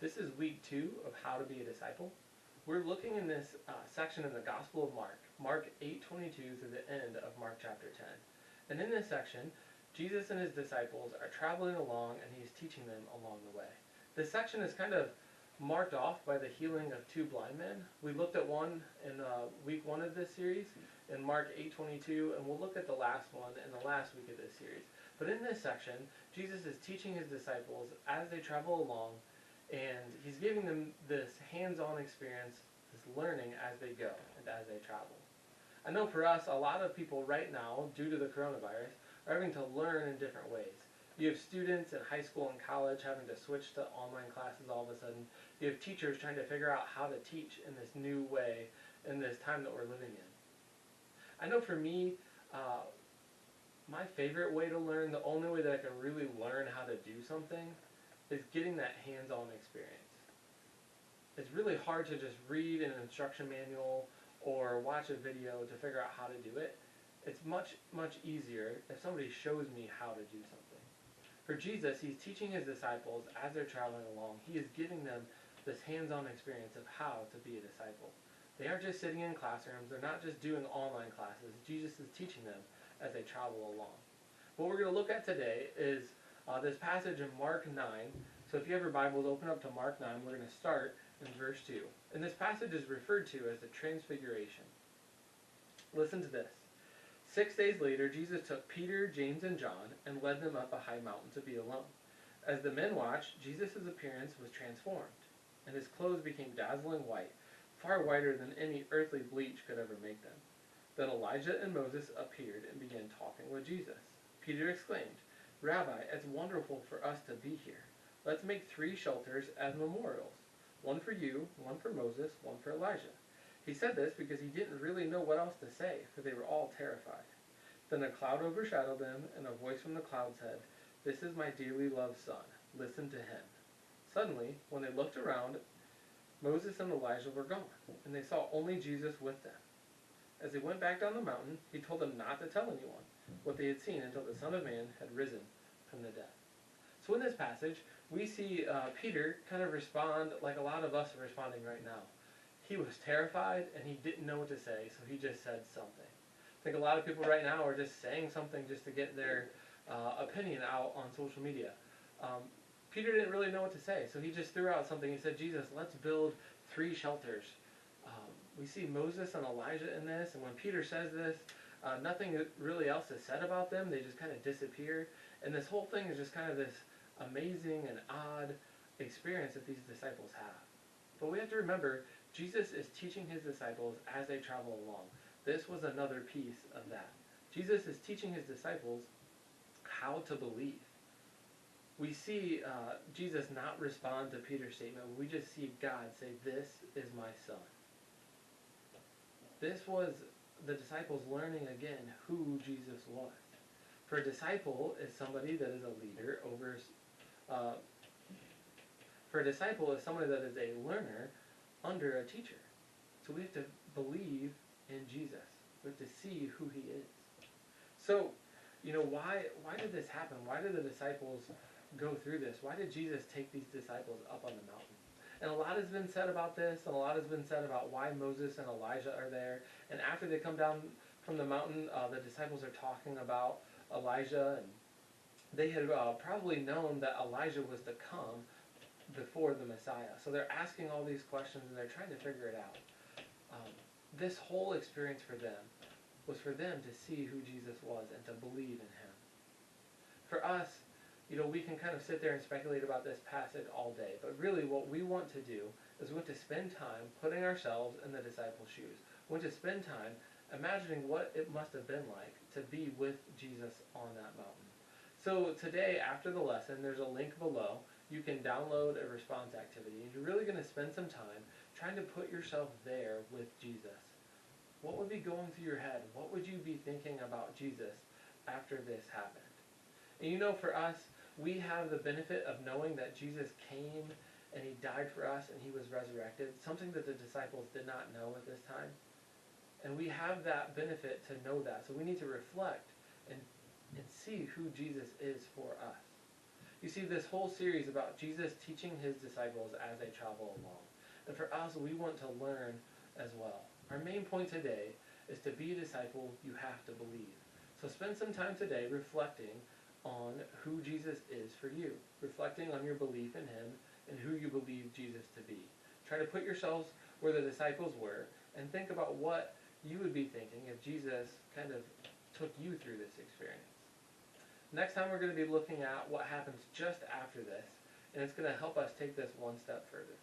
This is week 2 of How to Be a Disciple. We're looking in this section in the Gospel of Mark, Mark 8:22 through the end of Mark chapter 10. And in this section, Jesus and his disciples are traveling along and he's teaching them along the way. This section is kind of marked off by the healing of 2 blind men. We looked at one in week 1 of this series in Mark 8:22, and we'll look at the last one in the last week of this series. But in this section, Jesus is teaching his disciples as they travel along, and he's giving them this hands-on experience, this learning as they go and as they travel. I know for us, a lot of people right now, due to the coronavirus, are having to learn in different ways. You have students in high school and college having to switch to online classes all of a sudden. You have teachers trying to figure out how to teach in this new way in this time that we're living in. I know for me, my favorite way to learn, the only way that I can really learn how to do something, is getting that hands-on experience. It's really hard to just read an instruction manual or watch a video to figure out how to do it. It's much, much easier if somebody shows me how to do something. For Jesus, he's teaching his disciples as they're traveling along. He is giving them this hands-on experience of how to be a disciple. They aren't just sitting in classrooms. They're not just doing online classes. Jesus is teaching them as they travel along. What we're going to look at today is this passage in Mark 9. So if you have your Bibles, open up to Mark 9. We're going to start in verse 2. And this passage is referred to as the Transfiguration. Listen to this. 6 days later, Jesus took Peter, James, and John and led them up a high mountain to be alone. As the men watched, Jesus' appearance was transformed, and his clothes became dazzling white, far whiter than any earthly bleach could ever make them. Then Elijah and Moses appeared and began talking with Jesus. Peter exclaimed, "Rabbi, it's wonderful for us to be here. Let's make 3 shelters as memorials, one for you, one for Moses, one for Elijah." He said this because he didn't really know what else to say, for they were all terrified. Then a cloud overshadowed them, and a voice from the cloud said, "This is my dearly loved son. Listen to him." Suddenly, when they looked around, Moses and Elijah were gone, and they saw only Jesus with them. As they went back down the mountain, he told them not to tell anyone what they had seen until the Son of Man had risen from the dead. So in this passage, we see Peter kind of respond like a lot of us are responding right now. He was terrified, and he didn't know what to say, so he just said something. I think a lot of people right now are just saying something just to get their opinion out on social media. Peter didn't really know what to say, so he just threw out something. He said, "Jesus, let's build 3 shelters." We see Moses and Elijah in this, and when Peter says this, nothing really else is said about them. They just kind of disappear, and this whole thing is just kind of this amazing and odd experience that these disciples have. But we have to remember, Jesus is teaching his disciples as they travel along. This was another piece of that. Jesus is teaching his disciples how to believe. We see Jesus not respond to Peter's statement. We just see God say, "This is my son." This was the disciples learning again who Jesus was. For a disciple is somebody that is a leader over. For a disciple is somebody that is a learner under a teacher. So we have to believe in Jesus. We have to see who he is. So, why did this happen? Why did the disciples go through this? Why did Jesus take these disciples up on the mountain? And a lot has been said about this, and a lot has been said about why Moses and Elijah are there. And after they come down from the mountain, the disciples are talking about Elijah, and they had probably known that Elijah was to come before the Messiah. So they're asking all these questions, and they're trying to figure it out. This whole experience for them was for them to see who Jesus was and to believe in him. For us, we can kind of sit there and speculate about this passage all day, but really what we want to do is we want to spend time putting ourselves in the disciples' shoes. We want to spend time imagining what it must have been like to be with Jesus on that mountain. So today, after the lesson, there's a link below. You can download a response activity, and you're really going to spend some time trying to put yourself there with Jesus. What would be going through your head? What would you be thinking about Jesus after this happened? And for us, we have the benefit of knowing that Jesus came and he died for us and he was resurrected, something that the disciples did not know at this time. And we have that benefit to know that. So we need to reflect and see who Jesus is for us. You see, this whole series about Jesus teaching his disciples as they travel along. And for us, we want to learn as well. Our main point today is to be a disciple, you have to believe. So spend some time today reflecting on who Jesus is for you, reflecting on your belief in him and who you believe Jesus to be. Try to put yourselves where the disciples were and think about what you would be thinking if Jesus kind of took you through this experience. Next time we're going to be looking at what happens just after this, and it's going to help us take this one step further.